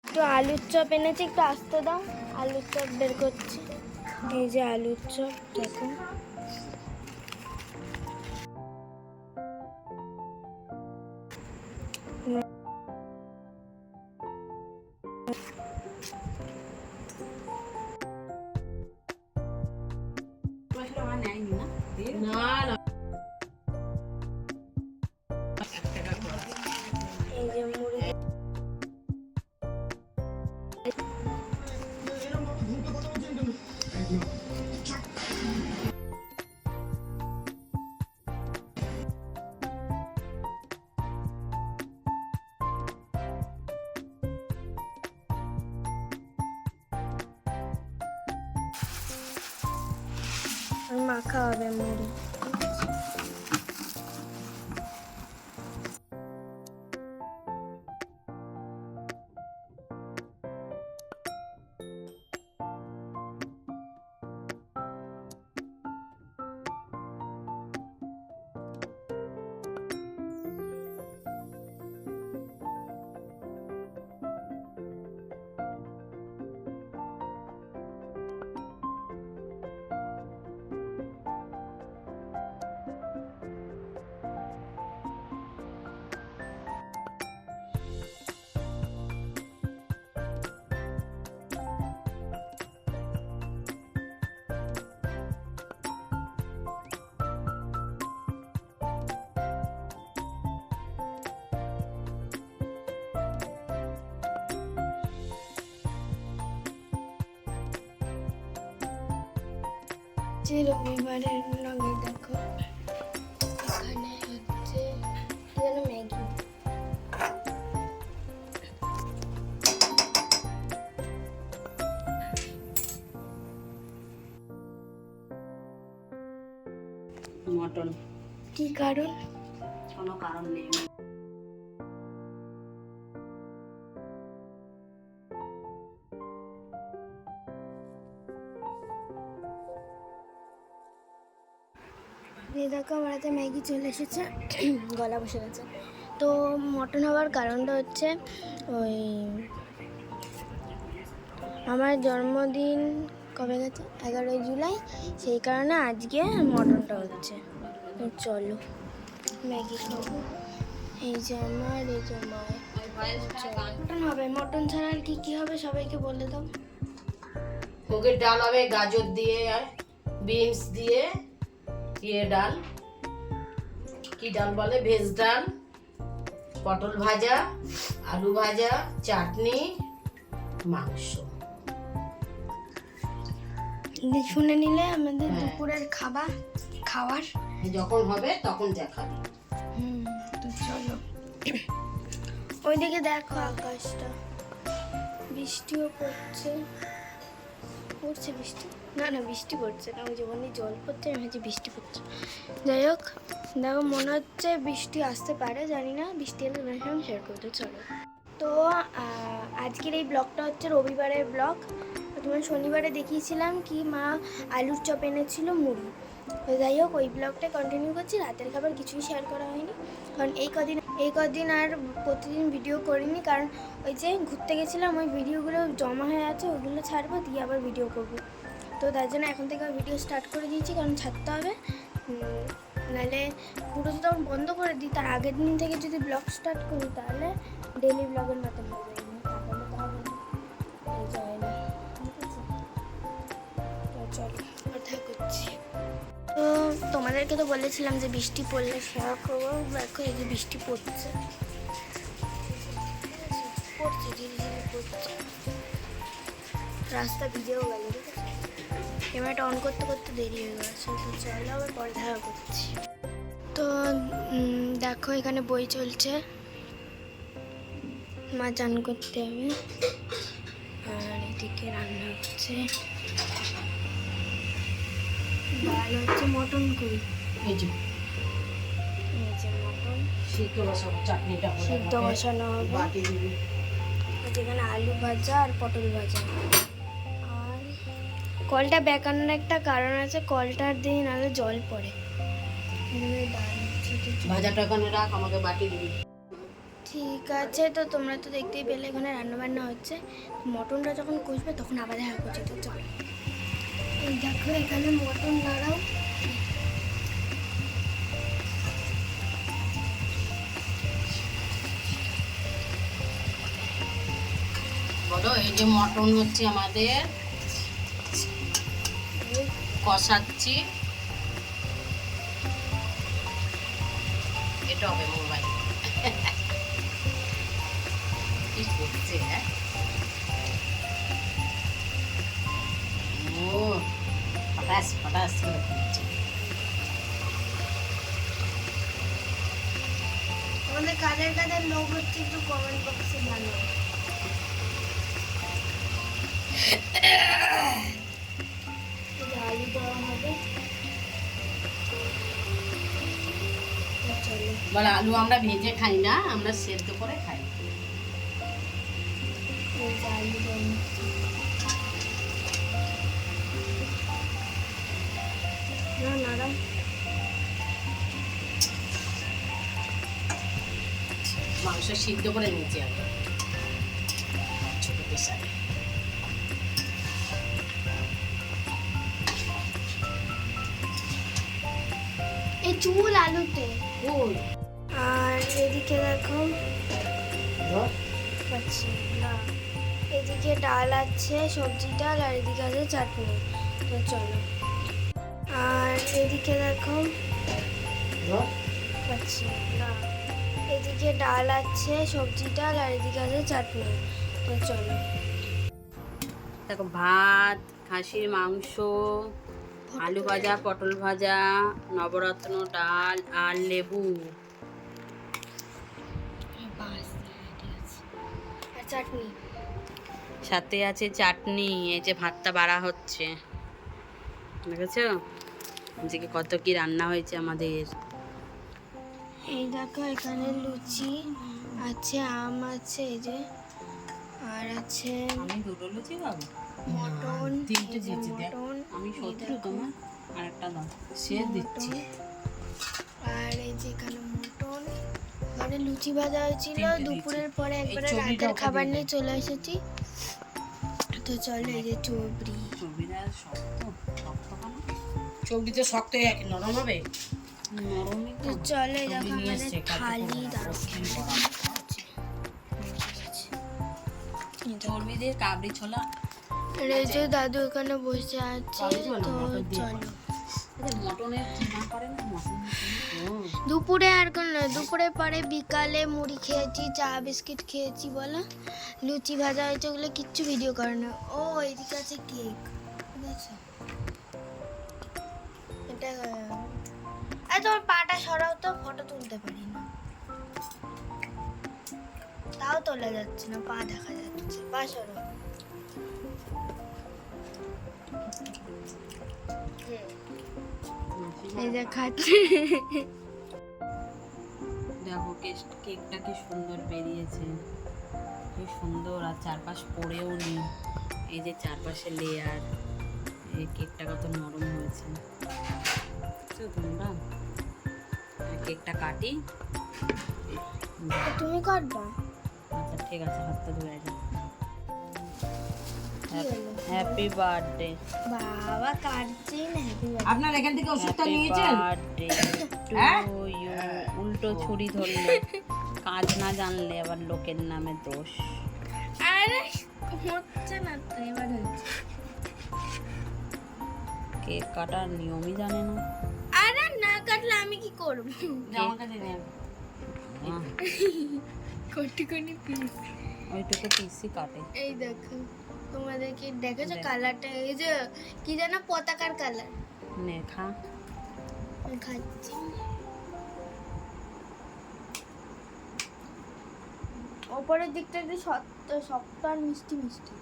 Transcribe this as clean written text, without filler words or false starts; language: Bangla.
একটু আলুর চপ এনেছি, একটু আসতে দাও। আলুর চপ বের করছি। এই যে আলুর চপ দেখো। এই যে মুড়ি, মাখা হবে মুড়ি। যে রবিবারের লগে দেখো এখানে হচ্ছে যেন ম্যাগি। মটন। কি কারণ? কোনো কারণ নেই। দেখো আমার হাতে ম্যাগি চলে এসেছে, গলা বসে গেছে। তো মটন হওয়ার কারণটা হচ্ছে ওই আমার জন্মদিন কবে গেছে, 11ই জুলাই, সেই কারণে আজকে মটনটা হচ্ছে। তো চলো ম্যাগি খাবো। এই যে আমার, এই যে মায়ের মটন হবে। মটন ছাড়া আর কি কি হবে সবাইকে বলে দাও। মুগের ডাল হবে, গাজর দিয়ে আর বিনস দিয়ে, ডাল, কি ডাল বলে, ভেজ ডাল, পটল ভাজা, আলু ভাজা, চাটনি, মাংস। শুনে নিলে আমাদের দুপুরের খাওয়ার যখন হবে তখন দেখাবি। তো চলো। ওইদিকে দেখো আকাশটা, বৃষ্টিও পড়ছে বৃষ্টি, না বৃষ্টি পড়ছে না, ওই যেমন জল পড়ছে, আমি ভাবছি বৃষ্টি পড়ছে। যাই হোক, দেখো মনে হচ্ছে বৃষ্টি আসতে পারে, জানি না। বৃষ্টি এলে তোমার শেয়ার করতে চলো। তো আজকের এই ব্লগটা হচ্ছে রবিবারের ব্লগ। তোমার শনিবারে দেখিয়েছিলাম কি মা আলুর চপ এনেছিল, মুড়ি। তো যাই হোক, ওই ব্লগটা কন্টিনিউ করছি। রাতের খাবার কিছুই শেয়ার করা হয়নি, কারণ এই কদিন আর প্রতিদিন ভিডিও করিনি, কারণ ওই যে ঘুরতে গেছিলাম, ওই ভিডিওগুলো জমা হয়ে আছে, ওগুলো ছাড়বো, দিয়ে আবার ভিডিও করব। তো তার জন্য এখন থেকে ভিডিও স্টার্ট করে দিয়েছি, কারণ ছাড়তে হবে, নাহলে পুরো তো তখন বন্ধ করে দিই। তার আগের দিন থেকে যদি ব্লগ স্টার্ট করি তাহলে ডেলি ব্লগের মতন হয়ে যাবে, তাহলে তো হবে না, এই যায় না। ঠিক আছে, তো চলো কথা করছি। তো তোমাদেরকে তো বলেছিলাম যে বৃষ্টি পড়লে শেয়ার করবো। দেখো এই যে বৃষ্টি পড়ছে, ধীরে ধীরে পড়ছে, রাস্তা ভিজেও গেল। ঠিক আছে, ক্যামেরাটা অন করতে করতে দেরি হয়ে গেছে। তো চলো আবার পরে দেখা করছি। তো দেখো এখানে বই চলছে, মা চান করতে হবে, আর এদিকে রান্না হচ্ছে, ডাল হচ্ছে, মটন করি, এই যে মটন সিদ্ধ বসাবো, চাটনিটা সিদ্ধ বসানো হবে, বাটি দিবি। যেখানে আলু ভাজা আর পটল ভাজা। আর কলটা বেঁকানোর একটা কারণ আছে, কলটার দিয়ে নাহলে জল পড়ে। ভাজাটা ওখানে রাখ, আমাকে বাটি দিবি। ঠিক আছে, তো তোমরা তো দেখতেই পেলে এখানে রান্নাবান্না হচ্ছে। মটনটা যখন কষবে তখন আবার দেখা করছে। তো চলো, এই দেখো এখানে মটন দাঁড়াও। বলো, এই যে মটন হচ্ছে আমাদের, কষাচ্ছি। এটা হবে মোবাইল কি করছে, হ্যাঁ? ও পটাশ পটাশ করে দিচ্ছে। আমাদের কাদের কাদের লোক হচ্ছে একটু কমেন্ট বক্সে জানাও। আলু দেওয়া হবে। চলো, বলে আলু আমরা ভেজে খাই না, আমরা সেদ্ধ করে খাই। এই যে আলু দেওয়া হচ্ছে। না নাড়াও। মাংস সিদ্ধ করে নিয়েছি আমি ছোট প্রেসারে। এই চুল আলুতে। ওই আর এদিকে দেখো ধর, পাচ্ছি না, এদিকে ডাল আছে, সবজি ডাল, আর এদিকে আছে চাটনি। তো চলো, আর এদিকে দেখো ধর। পাচ্ছি না, এদিকে ডাল আছে, সবজি ডাল, আর এদিকে আছে চাটনি। তো চলো, দেখো ভাত, খাসির মাংস, আলু ভাজা, পটল ভাজা, নবরত্ন ডাল আর লেবু। বাস, ঠিক আছে। আর চাটনি। সাথে আছে চাটনি। এই যে ভাতটা বাড়া হচ্ছে, দেখেছো আজকে কত কি রান্না হয়েছে আমাদের। এই দেখো এখানে লুচি আছে, আম আছে, এই যে, আর আছে আমি দুটো লুচি খাবো, মটন, তিনটে এই যে দিয়েছি দেখ। মটন, আমি এই শত্রু দেখো, তোমার, আর একটা দাও, সে দিচ্ছি। মটন, আর এই যে এখানে মটন। মানে লুচি ভাজা হয়েছিল তিনটে দুপুরের দিয়েছি। পরে, এই একবারে চর্বিটা রাতের ওকে খাবার দিয়ে নিয়ে দে। চলে এসেছি। তো চলো, এই যে চবড়ি। চর্বিটা শক্ত, শক্ত কেন? চর্বিতে শক্ত হয়ে কি নরম হবে? নরমই তো তো। চলো, এই দেখো চর্বি নিয়ে আমাদের এসছে, কালকে থালি করবো না, দাঁড়ো। রসুন করা। চর্বি দিয়ে কাবড়ি ছোলা। আর এই যে দাদু এখানে বসে আছে। কাবড়ি ছোলা তো মটর দিয়ে চলো, করে। মটনের কিমা করে না, মটন। দুপুরে আর কোন নয়, দুপুরে পরে বিকালে মুড়ি খেয়েছি, চা বিস্কিট খেয়েছি, বলো লুচি ভাজা হয়েছে, ওগুলো কিচ্ছু ভিডিও করে না। ও এদিকে আছে কেক, ঠিক আছে। এটা আর তোমার পাটা সরাও তো, ফটো তুলতে পারি না, তাও তোলা যাচ্ছে না, পা দেখা যাচ্ছে, পা সরাও। এই যে খাচ্ছে। দেখো কেকটা কি সুন্দর বেরিয়েছে, কি সুন্দর। আর চারপাশ পড়েও নেই, এই যে চারপাশে লেয়ার। এই কেকটা কত নরম হয়েছে, বুঝছো তোমরা? কেকটা কাটি। তুমি কাটবা? আচ্ছা ঠিক আছে, হাতটা ধুয়ে যাও। কি হলো? Happy birthday. বাবা কাটছি না, হ্যাপি বার্থডে। আপনার এখান থেকে ওষুধটা নিয়েছেন? হ্যাঁ? উল্টো ছুরি ধরলে, কাজ না জানলে আবার লোকের নামে দোষ। আরে হচ্ছে না তো, এবার হচ্ছে। কেক কাটার নিয়মই জানে না। আরে না কাটলে আমি কি করব? আমার কাছে নেন। কটুকুনি পিস। ওইটুকু পিসি কাটে। এই দেখো, তোমাদের কি দেখেছো দেখ। কালারটা? এই যে কি যেন পতাকার কালার। নে খা। আমি খাচ্ছি। ওপরের দিকটা একটু শক্ত শক্ত আর মিষ্টি মিষ্টি।